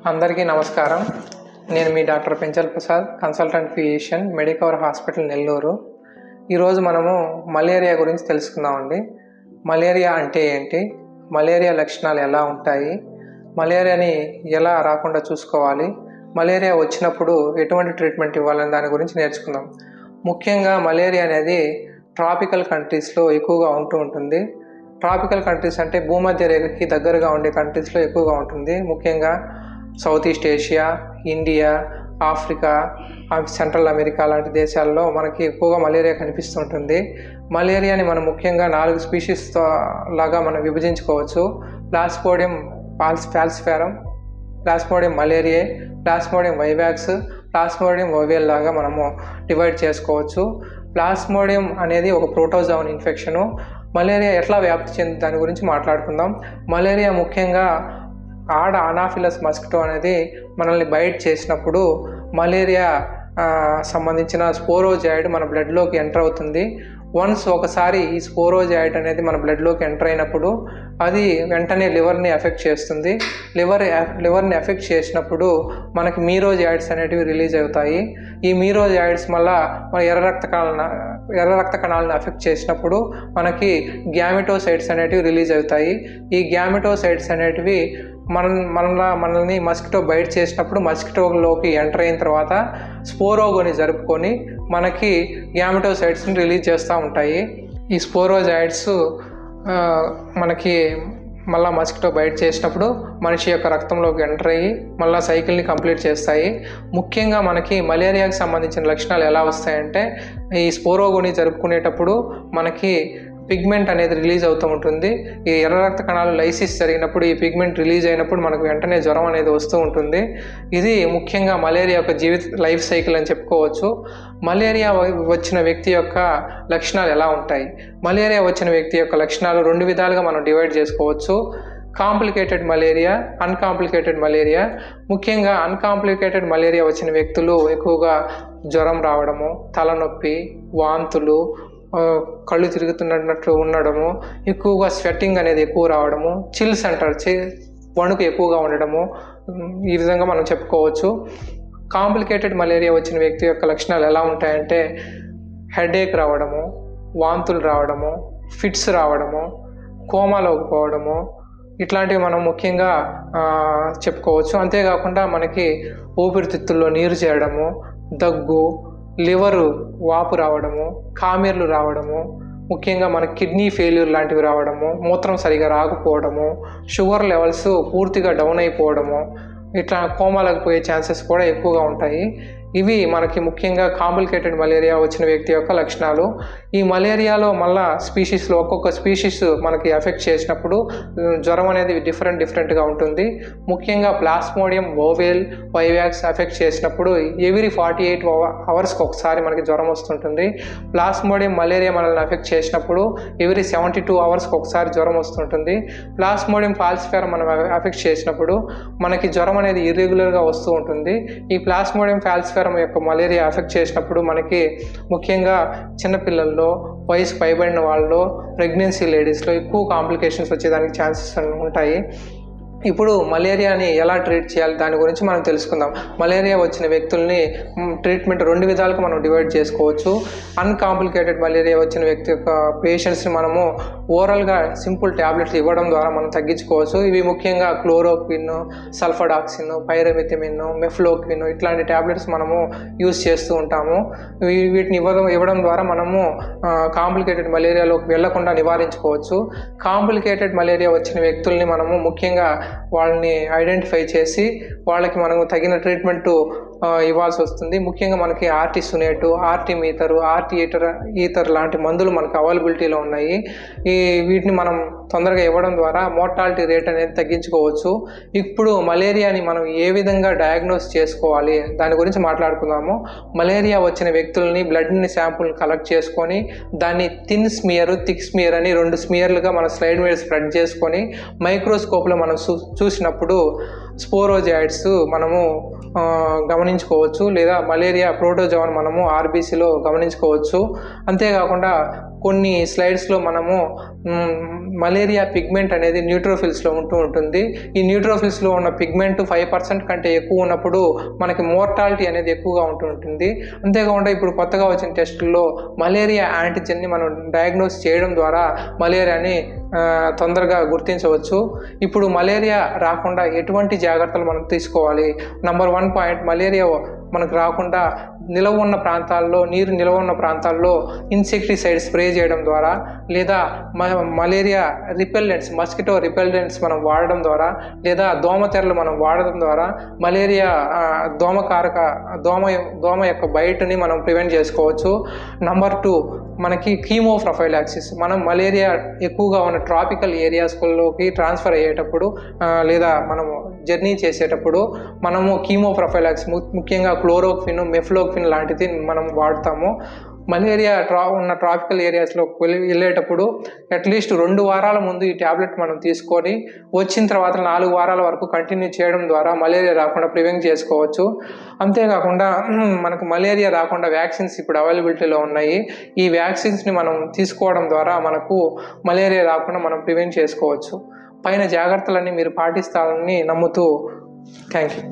అందరికీ నమస్కారం. నేను మీ doctor Penchal Prasad, consultant physician, Medicover hospital Nellore. ఈరోజు మనము మలేరియా గురించి తెలుసుకుందామండి. మలేరియా అంటే ఏంటి, మలేరియా లక్షణాలు ఎలా ఉంటాయి, మలేరియాని ఎలా రాకుండా చూసుకోవాలి, మలేరియా వచ్చినప్పుడు ఎటువంటి ట్రీట్మెంట్ ఇవ్వాలని దాని గురించి నేర్చుకుందాం. ముఖ్యంగా మలేరియా అనేది ట్రాపికల్ కంట్రీస్లో ఎక్కువగా ఉంటుంది. ట్రాపికల్ కంట్రీస్ అంటే భూమధ్య రేఖకి దగ్గరగా ఉండే కంట్రీస్లో ఎక్కువగా ఉంటుంది. ముఖ్యంగా south east Asia, India, Africa, central America లాంటి దేశాల్లో మనకి ఎక్కువగా మలేరియా కనిపిస్తుంటుంది. మలేరియాని మనం ముఖ్యంగా 4 స్పీషీస్తో లాగా మనం విభజించుకోవచ్చు. Plasmodium falciparum, plasmodium malariae, plasmodium vivax, plasmodium ovale లాగా మనము డివైడ్ చేసుకోవచ్చు. ప్లాస్మోడియం అనేది ఒక ప్రోటోజోవన్ ఇన్ఫెక్షను. మలేరియా ఎట్లా వ్యాప్తి చెంది దాని గురించి మాట్లాడుకుందాం. మలేరియా ముఖ్యంగా అనాఫిలస్ మస్కిటో అనేది మనల్ని బైట్ చేసినప్పుడు మలేరియా సంబంధించిన స్పోరోజాయిడ్ మన బ్లడ్లోకి ఎంటర్ అవుతుంది. ఒకసారి ఈ స్పోరోజాయిడ్ అనేది మన బ్లడ్లోకి ఎంటర్ అయినప్పుడు అది వెంటనే లివర్ని ఎఫెక్ట్ చేస్తుంది. లివర్ని ఎఫెక్ట్ చేసినప్పుడు మనకి మీరోజాయిడ్స్ అనేటివి రిలీజ్ అవుతాయి. ఈ మీరోజాయిడ్స్ మళ్ళీ మన ఎర్ర రక్త కణాలను ఎఫెక్ట్ చేసినప్పుడు మనకి గ్యామెటోసైట్స్ అనేటివి రిలీజ్ అవుతాయి. ఈ గ్యామెటోసైట్స్ అనేటివి మనల్ని మస్కిటో బైట్ చేసినప్పుడు మస్కిటోలోకి ఎంటర్ అయిన తర్వాత స్పోరోగోని జరుపుకొని మనకి గ్యామెటోసైట్స్ని రిలీజ్ చేస్తూ ఉంటాయి. ఈ స్పోరోజాయిడ్స్ మనకి మళ్ళీ మస్కిటో బైట్ చేసినప్పుడు మనిషి యొక్క రక్తంలోకి ఎంటర్ అయ్యి మళ్ళీ సైకిల్ని కంప్లీట్ చేస్తాయి. ముఖ్యంగా మనకి మలేరియాకి సంబంధించిన లక్షణాలు ఎలా వస్తాయంటే, ఈ స్పోరోగోని జరుపుకునేటప్పుడు మనకి పిగ్మెంట్ అనేది రిలీజ్ అవుతూ ఉంటుంది. ఈ ఎర్ర రక్త కణాలు లైసిస్ జరిగినప్పుడు ఈ పిగ్మెంట్ రిలీజ్ అయినప్పుడు మనకు వెంటనే జ్వరం అనేది వస్తూ ఉంటుంది. ఇది ముఖ్యంగా మలేరియా యొక్క లైఫ్ సైకిల్ అని చెప్పుకోవచ్చు. మలేరియా వచ్చిన వ్యక్తి యొక్క లక్షణాలు ఎలా ఉంటాయి? మలేరియా వచ్చిన వ్యక్తి యొక్క లక్షణాలు 2 విధాలుగా మనం డివైడ్ చేసుకోవచ్చు. Complicated malaria, uncomplicated malaria. ముఖ్యంగా అన్కాంప్లికేటెడ్ మలేరియా వచ్చిన వ్యక్తులు ఎక్కువగా జ్వరం రావడము, తలనొప్పి, వాంతులు, కళ్ళు తిరుగుతున్నట్లు ఉండడము, ఎక్కువగా స్వెట్టింగ్ అనేది ఎక్కువ రావడము, చిల్స్ అంటారు, వణుకు ఎక్కువగా ఉండడము, ఈ విధంగా మనం చెప్పుకోవచ్చు. కాంప్లికేటెడ్ మలేరియా వచ్చిన వ్యక్తి యొక్క లక్షణాలు ఎలా ఉంటాయంటే, హెడేక్ రావడము, వాంతులు రావడము, ఫిట్స్ రావడము, కోమాలోకి పోవడము, ఇట్లాంటివి మనం ముఖ్యంగా చెప్పుకోవచ్చు. అంతేకాకుండా మనకి ఊపిరితిత్తుల్లో నీరు చేరడము, దగ్గు, లివరు వాపు రావడము, కామెర్లు రావడము, ముఖ్యంగా మన కిడ్నీ ఫెయిల్యూర్ లాంటివి రావడము, మూత్రం సరిగా రాకపోవడము, షుగర్ లెవెల్స్ పూర్తిగా డౌన్ అయిపోవడము, ఇట్లా కోమాలకు పోయే ఛాన్సెస్ కూడా ఎక్కువగా ఉంటాయి. ఇవి మనకి ముఖ్యంగా కాంప్లికేటెడ్ మలేరియా వచ్చిన వ్యక్తి యొక్క లక్షణాలు. ఈ మలేరియాలో మళ్ళా స్పీషీస్లో ఒక్కొక్క స్పీషీస్ మనకి ఎఫెక్ట్ చేసినప్పుడు జ్వరం అనేది డిఫరెంట్గా ఉంటుంది. ముఖ్యంగా ప్లాస్మోడియం ఓవియల్ వైవాక్స్ ఎఫెక్ట్ చేసినప్పుడు ఎవ్రీ 48 అవర్స్కి ఒకసారి మనకి జ్వరం వస్తుంటుంది. ప్లాస్మోడియం మలేరియా మనల్ని ఎఫెక్ట్ చేసినప్పుడు ఎవ్రీ 72 అవర్స్కి ఒకసారి జ్వరం వస్తుంటుంది. ప్లాస్మోడియం ఫాల్సిపారం మనం ఎఫెక్ట్ చేసినప్పుడు మనకి జ్వరం అనేది ఇర్రెగ్యులర్గా వస్తూ ఉంటుంది. ఈ ప్లాస్మోడియం ఫాల్సిపారం యొక్క మలేరియా ఎఫెక్ట్ చేసినప్పుడు మనకి ముఖ్యంగా చిన్నపిల్లల్లో, వయసు పైబడిన వాళ్ళలో, ప్రెగ్నెన్సీ లేడీస్లో ఎక్కువ కాంప్లికేషన్స్ వచ్చేదానికి ఛాన్సెస్ ఉంటాయి. ఇప్పుడు మలేరియాని ఎలా ట్రీట్ చేయాలి దాని గురించి మనం తెలుసుకుందాం. మలేరియా వచ్చిన వ్యక్తుల్ని ట్రీట్మెంట్ 2 విధాలుగా మనం డివైడ్ చేసుకోవచ్చు. అన్కాంప్లికేటెడ్ మలేరియా వచ్చిన వ్యక్తి యొక్క పేషెంట్స్ని మనము ఓరల్గా సింపుల్ ట్యాబ్లెట్స్ ఇవ్వడం ద్వారా మనం తగ్గించుకోవచ్చు. ఇవి ముఖ్యంగా క్లోరోక్విన్, సల్ఫడాక్సిన్, పైరమిథమిన్, మెఫ్లోక్విన్ ఇట్లాంటి ట్యాబ్లెట్స్ మనము యూజ్ చేస్తూ ఉంటాము. వీటిని ఇవ్వడం ద్వారా మనము కాంప్లికేటెడ్ మలేరియాలోకి వెళ్లకుండా నివారించుకోవచ్చు. కాంప్లికేటెడ్ మలేరియా వచ్చిన వ్యక్తుల్ని మనము ముఖ్యంగా వాళ్ళని ఐడెంటిఫై చేసి వాళ్ళకి మనము తగిన ట్రీట్మెంట్ ఇవ్వాల్సి వస్తుంది. ముఖ్యంగా మనకి ఆర్టిసునేటు, ఆర్టిమీటరు, ఈథర్ లాంటి మందులు మనకు అవైలబిలిటీలో ఉన్నాయి. వీటిని మనం తొందరగా ఇవ్వడం ద్వారా మోర్టాలిటీ రేట్ అనేది తగ్గించుకోవచ్చు. ఇప్పుడు మలేరియాని మనం ఏ విధంగా డయాగ్నోస్ చేసుకోవాలి దాని గురించి మాట్లాడుకుందాము. మలేరియా వచ్చిన వ్యక్తుల్ని బ్లడ్ని శాంపుల్ కలెక్ట్ చేసుకొని దాన్ని థిన్ స్మియర్, థిక్ స్మియర్ అని 2 స్మియర్లుగా మన స్లైడ్ మీద స్ప్రెడ్ చేసుకొని మైక్రోస్కోప్లో మనం చూసినప్పుడు స్పోరోజాయిడ్స్ మనము గమనించుకోవచ్చు, లేదా మలేరియా ప్రోటోజోవన్ మనము ఆర్బీసీలో గమనించుకోవచ్చు. అంతేకాకుండా కొన్ని స్లైడ్స్లో మనము మలేరియా పిగ్మెంట్ అనేది న్యూట్రోఫిల్స్లో ఉంటుంది. ఈ న్యూట్రోఫిల్స్లో ఉన్న పిగ్మెంట్ 5% కంటే ఎక్కువ ఉన్నప్పుడు మనకి మోర్టాలిటీ అనేది ఎక్కువగా ఉంటుంది. అంతేకాకుండా ఇప్పుడు కొత్తగా వచ్చిన టెస్టుల్లో మలేరియా యాంటిజెన్ని మనం డయాగ్నోస్ చేయడం ద్వారా మలేరియాని తొందరగా గుర్తించవచ్చు. ఇప్పుడు మలేరియా రాకుండా ఎటువంటి జాగ్రత్తలు మనం తీసుకోవాలి? నంబర్ 1 పాయింట్, మలేరియా మనకు రాకుండా నీరు నిల్వ ఉన్న ప్రాంతాల్లో ఇన్సెక్టిసైడ్ స్ప్రే చేయడం ద్వారా, లేదా మలేరియా రిపెల్లెంట్స్, మస్కిటో రిపెల్లెంట్స్ మనం వాడడం ద్వారా, లేదా దోమతెరలు మనం వాడడం ద్వారా మలేరియా దోమ యొక్క బయటని మనం ప్రివెంట్ చేసుకోవచ్చు. నంబర్ 2, మనకి కీమోప్రొఫైలాక్సిస్. మనం మలేరియా ఎక్కువగా ఉన్న ట్రాపికల్ ఏరియాస్లోకి ట్రాన్స్ఫర్ అయ్యేటప్పుడు లేదా మనము జర్నీ చేసేటప్పుడు మనము కీమోప్రొఫైలాక్సిస్, ముఖ్యంగా క్లోరోక్విన్, మెఫ్లోక్విన్ లాంటిది మనం వాడతాము. మలేరియా ఉన్న ట్రాపికల్ ఏరియాస్లోకి వెళ్ళేటప్పుడు అట్లీస్ట్ 2 వారాల ముందు ఈ ట్యాబ్లెట్ మనం తీసుకొని వచ్చిన తర్వాత 4 వారాల వరకు కంటిన్యూ చేయడం ద్వారా మలేరియా రాకుండా ప్రివెంట్ చేసుకోవచ్చు. అంతేకాకుండా మనకు మలేరియా రాకుండా వ్యాక్సిన్స్ ఇప్పుడు అవైలబిలిటీలో ఉన్నాయి. ఈ వ్యాక్సిన్స్ని మనం తీసుకోవడం ద్వారా మనకు మలేరియా రాకుండా మనం ప్రివెంట్ చేసుకోవచ్చు. పైన జాగ్రత్తలన్నీ మీరు పాటిస్తారని నమ్ముతూ థ్యాంక్ యూ.